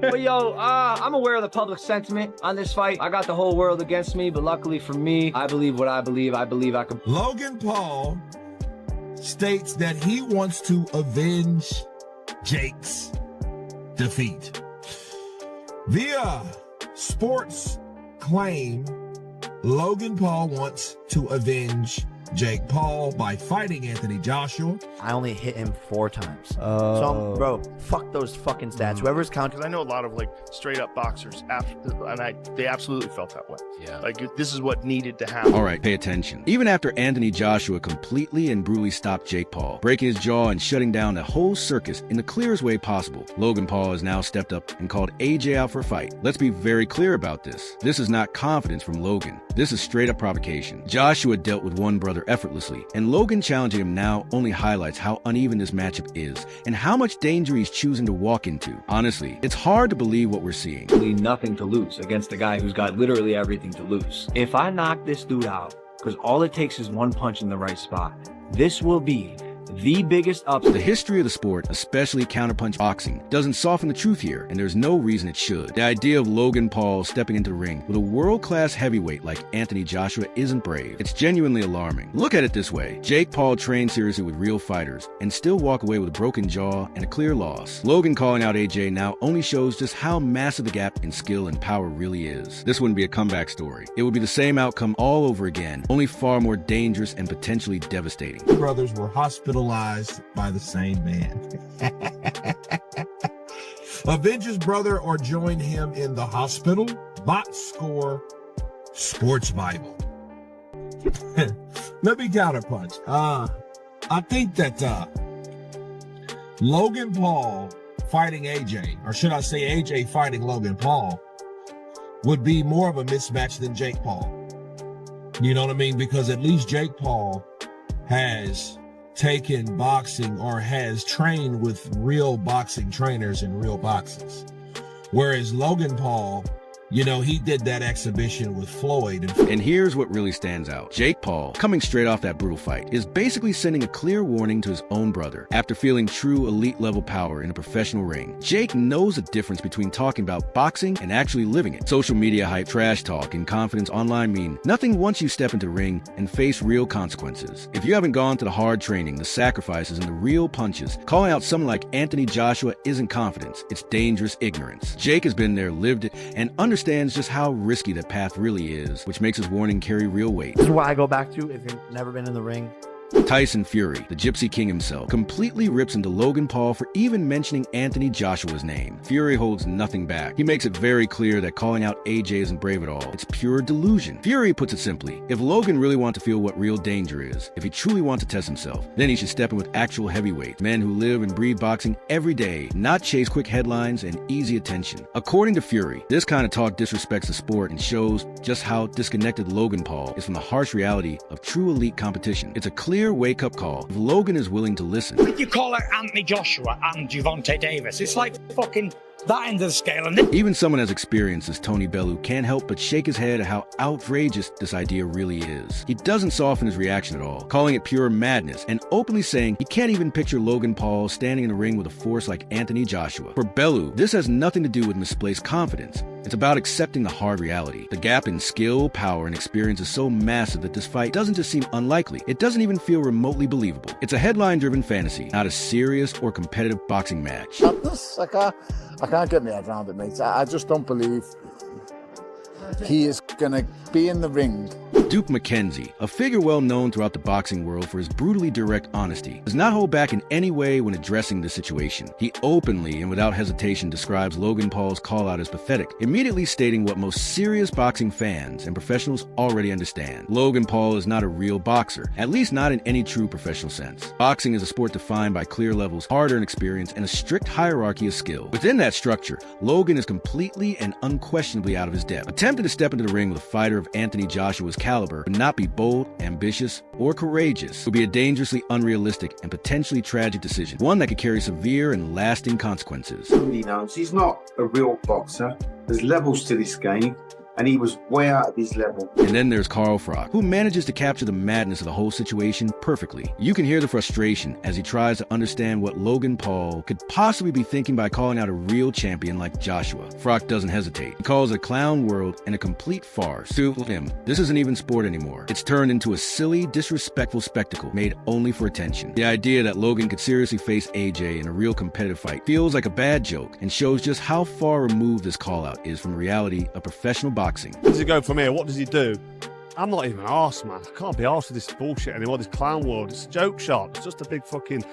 But yo, I'm aware of the public sentiment on this fight. I got the whole world against me, but luckily for me, I believe what I believe. I believe I can. Logan Paul states that he wants to avenge Jake's defeat. Via sports claim, Logan Paul wants to avenge Jake Paul by fighting Anthony Joshua. I only hit him 4 times. So, bro, fuck those fucking stats. Whoever's counting. Because I know a lot of like straight up boxers, they absolutely felt that way. Yeah. Like this is what needed to happen. All right, pay attention. Even after Anthony Joshua completely and brutally stopped Jake Paul, breaking his jaw and shutting down the whole circus in the clearest way possible, Logan Paul has now stepped up and called AJ out for a fight. Let's be very clear about this. This is not confidence from Logan. This is straight up provocation. Joshua dealt with one brother effortlessly, and Logan challenging him now only highlights how uneven this matchup is and how much danger he's choosing to walk into. Honestly, it's hard to believe what we're seeing. Nothing to lose against a guy who's got literally everything to lose. If I knock this dude out, because all it takes is one punch in the right spot, this will be the biggest upset. The history of the sport, especially counterpunch boxing, doesn't soften the truth here, and there's no reason it should. The idea of Logan Paul stepping into the ring with a world-class heavyweight like Anthony Joshua isn't brave. It's genuinely alarming. Look at it this way. Jake Paul trained seriously with real fighters and still walk away with a broken jaw and a clear loss. Logan calling out AJ now only shows just how massive the gap in skill and power really is. This wouldn't be a comeback story. It would be the same outcome all over again, only far more dangerous and potentially devastating. The brothers were hospitalized by the same man. Avenge his brother or join him in the hospital? Box score Sports Bible. Let me counterpunch. I think that Logan Paul fighting AJ, or should I say AJ fighting Logan Paul, would be more of a mismatch than Jake Paul. You know what I mean? Because at least Jake Paul has taken boxing or has trained with real boxing trainers in real boxes. Whereas Logan Paul, you know, he did that exhibition with Floyd. And here's what really stands out. Jake Paul, coming straight off that brutal fight, is basically sending a clear warning to his own brother. After feeling true elite-level power in a professional ring, Jake knows the difference between talking about boxing and actually living it. Social media hype, trash talk, and confidence online mean nothing once you step into the ring and face real consequences. If you haven't gone to the hard training, the sacrifices, and the real punches, calling out someone like Anthony Joshua isn't confidence. It's dangerous ignorance. Jake has been there, lived it, and understands just how risky that path really is, which makes his warning carry real weight. This is why I go back to, if you've never been in the ring, Tyson Fury, the Gypsy King himself, completely rips into Logan Paul for even mentioning Anthony Joshua's name. Fury holds nothing back. He makes it very clear that calling out AJ isn't brave at all. It's pure delusion. Fury puts it simply, if Logan really wants to feel what real danger is, if he truly wants to test himself, then he should step in with actual heavyweights, men who live and breathe boxing every day, not chase quick headlines and easy attention. According to Fury, this kind of talk disrespects the sport and shows just how disconnected Logan Paul is from the harsh reality of true elite competition. It's a clear wake-up call if Logan is willing to listen. You call out Anthony Joshua and Gervonta Davis. It's like fucking that end of the scale. And even someone as experienced as Tony Bellew can't help but shake his head at how outrageous this idea really is. He doesn't soften his reaction at all, calling it pure madness and openly saying he can't even picture Logan Paul standing in the ring with a force like Anthony Joshua. For Bellew, this has nothing to do with misplaced confidence. It's about accepting the hard reality. The gap in skill, power, and experience is so massive that this fight doesn't just seem unlikely, it doesn't even feel remotely believable. It's a headline-driven fantasy, not a serious or competitive boxing match. I can't get my head around it, mate. I just don't believe he is going to be in the ring. Duke McKenzie, a figure well known throughout the boxing world for his brutally direct honesty, does not hold back in any way when addressing the situation. He openly and without hesitation describes Logan Paul's call-out as pathetic, immediately stating what most serious boxing fans and professionals already understand. Logan Paul is not a real boxer, at least not in any true professional sense. Boxing is a sport defined by clear levels, hard-earned experience, and a strict hierarchy of skill. Within that structure, Logan is completely and unquestionably out of his depth. Attempting to step into the ring with a fighter of Anthony Joshua's caliber would not be bold, ambitious, or courageous. It would be a dangerously unrealistic and potentially tragic decision, one that could carry severe and lasting consequences. He knows he's not a real boxer. There's levels to this game. and he was way out of his level. And then there's Carl Froch, who manages to capture the madness of the whole situation perfectly. You can hear the frustration as he tries to understand what Logan Paul could possibly be thinking by calling out a real champion like Joshua. Froch doesn't hesitate. He calls it a clown world and a complete farce. To him, this isn't even sport anymore. It's turned into a silly, disrespectful spectacle made only for attention. The idea that Logan could seriously face AJ in a real competitive fight feels like a bad joke and shows just how far removed this call-out is from the reality of professional boxing. Where does he go from here? What does he do? I'm not even arsed, man. I can't be arsed with this bullshit anymore, this clown world. It's a joke shop. It's just a big fucking...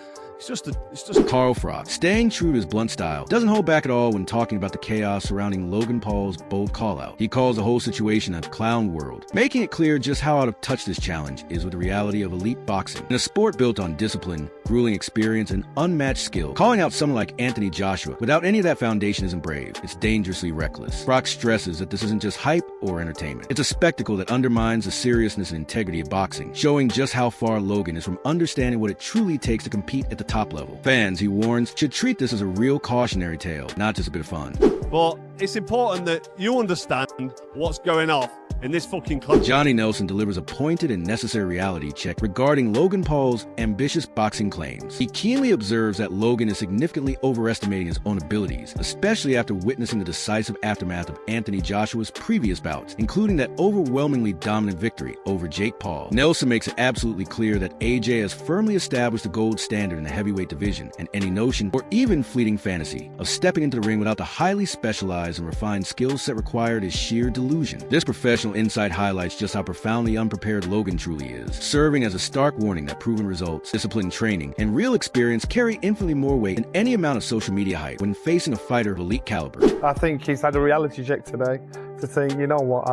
It's just Carl Froch, staying true to his blunt style, doesn't hold back at all when talking about the chaos surrounding Logan Paul's bold call-out. He calls the whole situation a clown world, making it clear just how out of touch this challenge is with the reality of elite boxing. In a sport built on discipline, grueling experience, and unmatched skill, calling out someone like Anthony Joshua without any of that foundation isn't brave. It's dangerously reckless. Froch stresses that this isn't just hype or entertainment. It's a spectacle that undermines the seriousness and integrity of boxing, showing just how far Logan is from understanding what it truly takes to compete at the top level. Fans, he warns, should treat this as a real cautionary tale, not just a bit of fun. But it's important that you understand what's going on in this fucking country. Johnny Nelson delivers a pointed and necessary reality check regarding Logan Paul's ambitious boxing claims. He keenly observes that Logan is significantly overestimating his own abilities, especially after witnessing the decisive aftermath of Anthony Joshua's previous bouts, including that overwhelmingly dominant victory over Jake Paul. Nelson makes it absolutely clear that AJ has firmly established the gold standard in the heavyweight division, and any notion, or even fleeting fantasy, of stepping into the ring without the highly specialized and refined skill set required is sheer delusion. This professional insight highlights just how profoundly unprepared Logan truly is, serving as a stark warning that proven results, disciplined training, and real experience carry infinitely more weight than any amount of social media hype when facing a fighter of elite caliber. I think he's had a reality check today to think, you know what,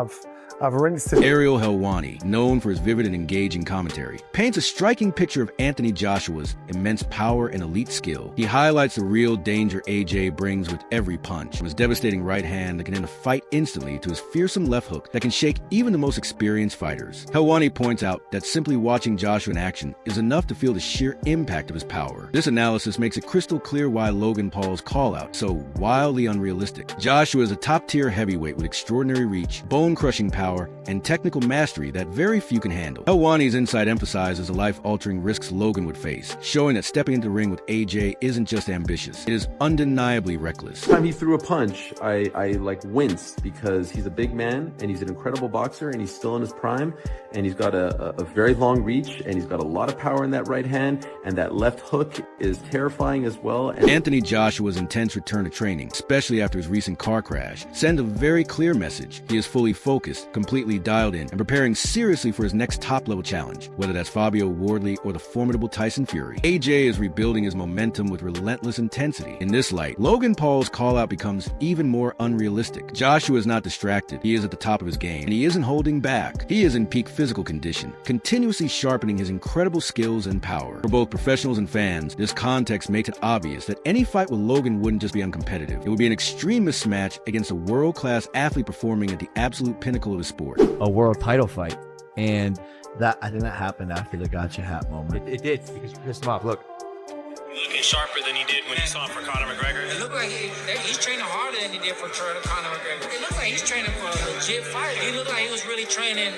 I've rinsed it. Ariel Helwani, known for his vivid and engaging commentary, paints a striking picture of Anthony Joshua's immense power and elite skill. He highlights the real danger AJ brings with every punch, from his devastating right hand that can end a fight instantly to his fearsome left hook that can shake even the most experienced fighters. Helwani points out that simply watching Joshua in action is enough to feel the sheer impact of his power. This analysis makes it crystal clear why Logan Paul's call-out so wildly unrealistic. Joshua is a top-tier heavyweight with extraordinary reach, bone-crushing power, and technical mastery that very few can handle. Helwani's insight emphasizes the life-altering risks Logan would face, showing that stepping into the ring with AJ isn't just ambitious, it is undeniably reckless. Every time he threw a punch, I like winced because he's a big man and he's an incredible boxer and he's still in his prime and he's got a very long reach and he's got a lot of power in that right hand and that left hook is terrifying as well. And Anthony Joshua's intense return to training, especially after his recent car crash, sends a very clear message. He is fully focused, completely dialed in, and preparing seriously for his next top-level challenge, whether that's Fabio Wardley or the formidable Tyson Fury. AJ is rebuilding his momentum with relentless intensity. In this light, Logan Paul's call-out becomes even more unrealistic. Joshua is not distracted. He is at the top of his game, and he isn't holding back. He is in peak physical condition, continuously sharpening his incredible skills and power. For both professionals and fans, this context makes it obvious that any fight with Logan wouldn't just be uncompetitive. It would be an extreme mismatch against a world-class athlete performing at the absolute pinnacle of his sport. A world title fight. And that, I think that happened after the gotcha hat moment. It did, because you pissed him off. Look. Looking sharper than he did when he saw him for Conor McGregor. It looked like he's training harder than he did for Conor McGregor. It looks like he's training for a legit fight. He looked like he was really training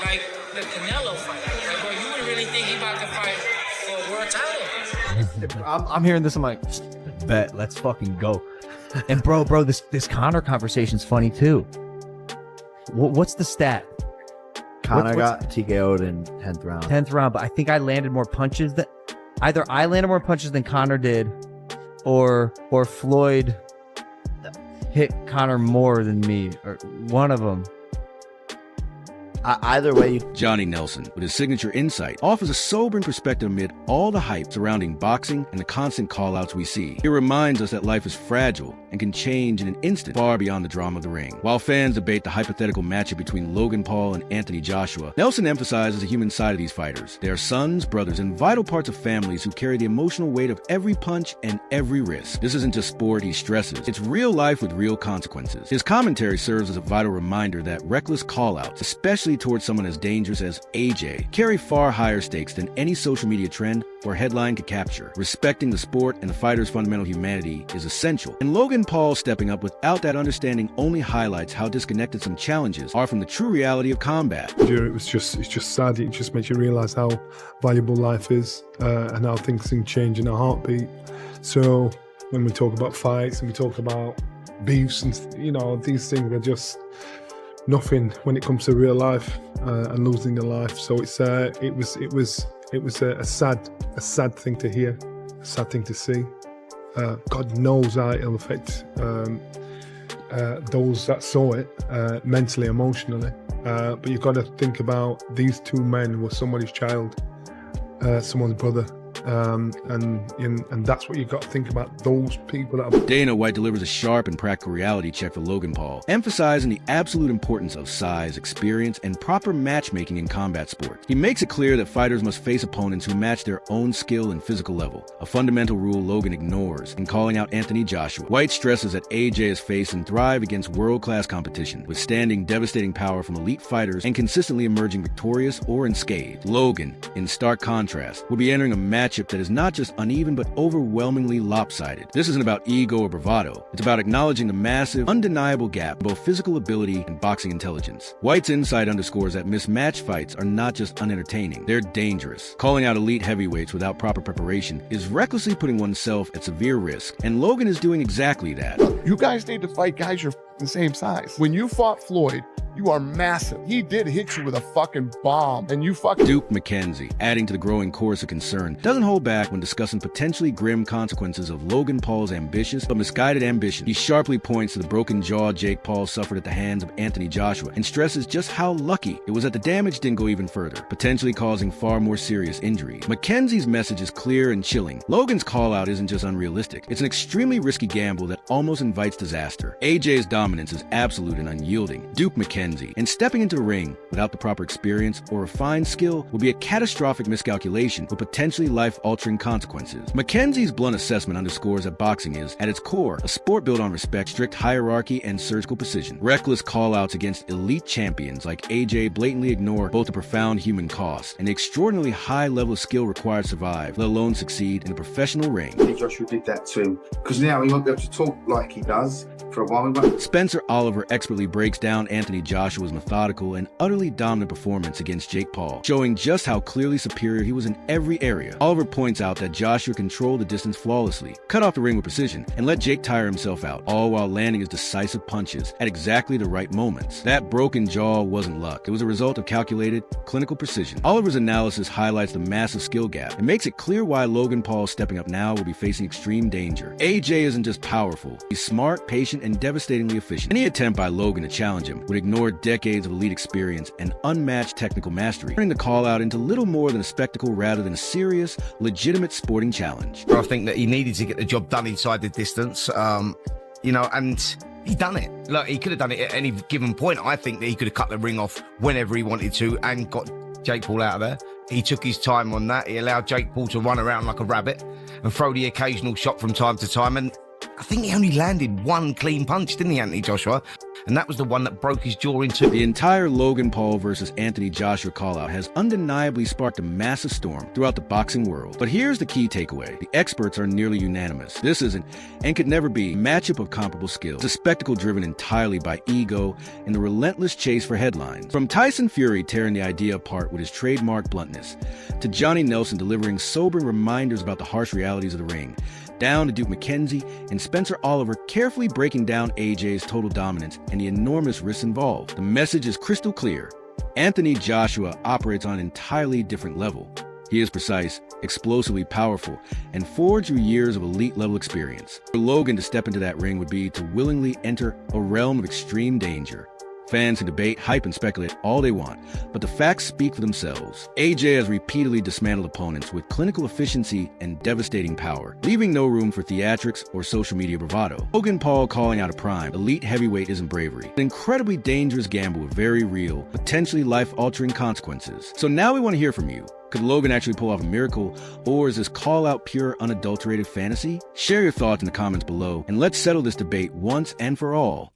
like the Canelo fight. Like, bro, you wouldn't really think he about to fight for a world title. I'm hearing this, I'm like, bet, let's fucking go. And bro, this Conor conversation's funny too. What's the stat? Conor got TKO'd in 10th round. 10th round, but I think I landed more punches than either I landed more punches than Conor did, or Floyd hit Conor more than me, or one of them. Either way, Johnny Nelson, with his signature insight, offers a sobering perspective amid all the hype surrounding boxing and the constant call-outs we see. He reminds us that life is fragile and can change in an instant, far beyond the drama of the ring. While fans debate the hypothetical matchup between Logan Paul and Anthony Joshua, Nelson emphasizes the human side of these fighters. They are sons, brothers, and vital parts of families who carry the emotional weight of every punch and every risk. This isn't just sport, he stresses. It's real life with real consequences. His commentary serves as a vital reminder that reckless call-outs, especially especially towards someone as dangerous as AJ, carry far higher stakes than any social media trend or headline could capture. Respecting the sport and the fighter's fundamental humanity is essential, and Logan Paul stepping up without that understanding only highlights how disconnected some challenges are from the true reality of combat. It's just sad. It just makes you realize how valuable life is and how things can change in a heartbeat. So when we talk about fights and we talk about beefs and these things are just nothing when it comes to real life and losing your life. So it was a sad thing to hear, a sad thing to see. God knows how it'll affect those that saw it mentally, emotionally. But you've got to think about these two men were somebody's child, someone's brother. And that's what you've got to think about, those people that are... Dana White delivers a sharp and practical reality check for Logan Paul, emphasizing the absolute importance of size, experience, and proper matchmaking in combat sports. He makes it clear that fighters must face opponents who match their own skill and physical level, a fundamental rule Logan ignores in calling out Anthony Joshua. White stresses that AJ has faced and thrived against world-class competition, withstanding devastating power from elite fighters and consistently emerging victorious or unscathed. Logan, in stark contrast, will be entering a matchup that is not just uneven but overwhelmingly lopsided. This isn't about ego or bravado. It's about acknowledging the massive, undeniable gap in both physical ability and boxing intelligence. White's insight underscores that mismatched fights are not just unentertaining, they're dangerous. Calling out elite heavyweights without proper preparation is recklessly putting oneself at severe risk, and Logan is doing exactly that. You guys need to fight guys you're the same size. When you fought Floyd, you are massive. He did hit you with a fucking bomb, and you fucking... Duke McKenzie, adding to the growing chorus of concern, doesn't hold back when discussing potentially grim consequences of Logan Paul's ambitious but misguided ambition. He sharply points to the broken jaw Jake Paul suffered at the hands of Anthony Joshua and stresses just how lucky it was that the damage didn't go even further, potentially causing far more serious injury. McKenzie's message is clear and chilling. Logan's call-out isn't just unrealistic. It's an extremely risky gamble that almost invites disaster. AJ's dominance is absolute and unyielding. Duke McKenzie, and stepping into the ring without the proper experience or refined skill will be a catastrophic miscalculation with potentially life-altering consequences. McKenzie's blunt assessment underscores that boxing is, at its core, a sport built on respect, strict hierarchy, and surgical precision. Reckless call-outs against elite champions like AJ blatantly ignore both the profound human cost and the extraordinarily high level of skill required to survive, let alone succeed in a professional ring. Joshua did that to him, because now he won't be able to talk like he does for a while. Spencer Oliver expertly breaks down Anthony Joshua's methodical and utterly dominant performance against Jake Paul, showing just how clearly superior he was in every area. Oliver points out that Joshua controlled the distance flawlessly, cut off the ring with precision, and let Jake tire himself out, all while landing his decisive punches at exactly the right moments. That broken jaw wasn't luck. It was a result of calculated, clinical precision. Oliver's analysis highlights the massive skill gap and makes it clear why Logan Paul stepping up now will be facing extreme danger. AJ isn't just powerful. He's smart, patient, and devastatingly efficient. Any attempt by Logan to challenge him would ignore decades of elite experience and unmatched technical mastery, turning the call-out into little more than a spectacle rather than a serious, legitimate sporting challenge. I think that he needed to get the job done inside the distance, and he done it. Look, he could have done it at any given point. I think that he could have cut the ring off whenever he wanted to and got Jake Paul out of there. He took his time on that. He allowed Jake Paul to run around like a rabbit and throw the occasional shot from time to time, and I think he only landed one clean punch, didn't he, Anthony Joshua? And that was the one that broke his jaw in two. The entire Logan Paul versus Anthony Joshua call-out has undeniably sparked a massive storm throughout the boxing world. But here's the key takeaway. The experts are nearly unanimous. This isn't, and could never be, a matchup of comparable skills. It's a spectacle driven entirely by ego and the relentless chase for headlines. From Tyson Fury tearing the idea apart with his trademark bluntness, to Johnny Nelson delivering sobering reminders about the harsh realities of the ring, down to Duke McKenzie and Spencer Oliver carefully breaking down AJ's total dominance and the enormous risks involved. The message is crystal clear. Anthony Joshua operates on an entirely different level. He is precise, explosively powerful, and forged through years of elite-level experience. For Logan to step into that ring would be to willingly enter a realm of extreme danger. Fans can debate, hype, and speculate all they want, but the facts speak for themselves. AJ has repeatedly dismantled opponents with clinical efficiency and devastating power, leaving no room for theatrics or social media bravado. Logan Paul calling out a prime, elite heavyweight isn't bravery. An incredibly dangerous gamble with very real, potentially life-altering consequences. So now we want to hear from you. Could Logan actually pull off a miracle, or is this call-out pure, unadulterated fantasy? Share your thoughts in the comments below, and let's settle this debate once and for all.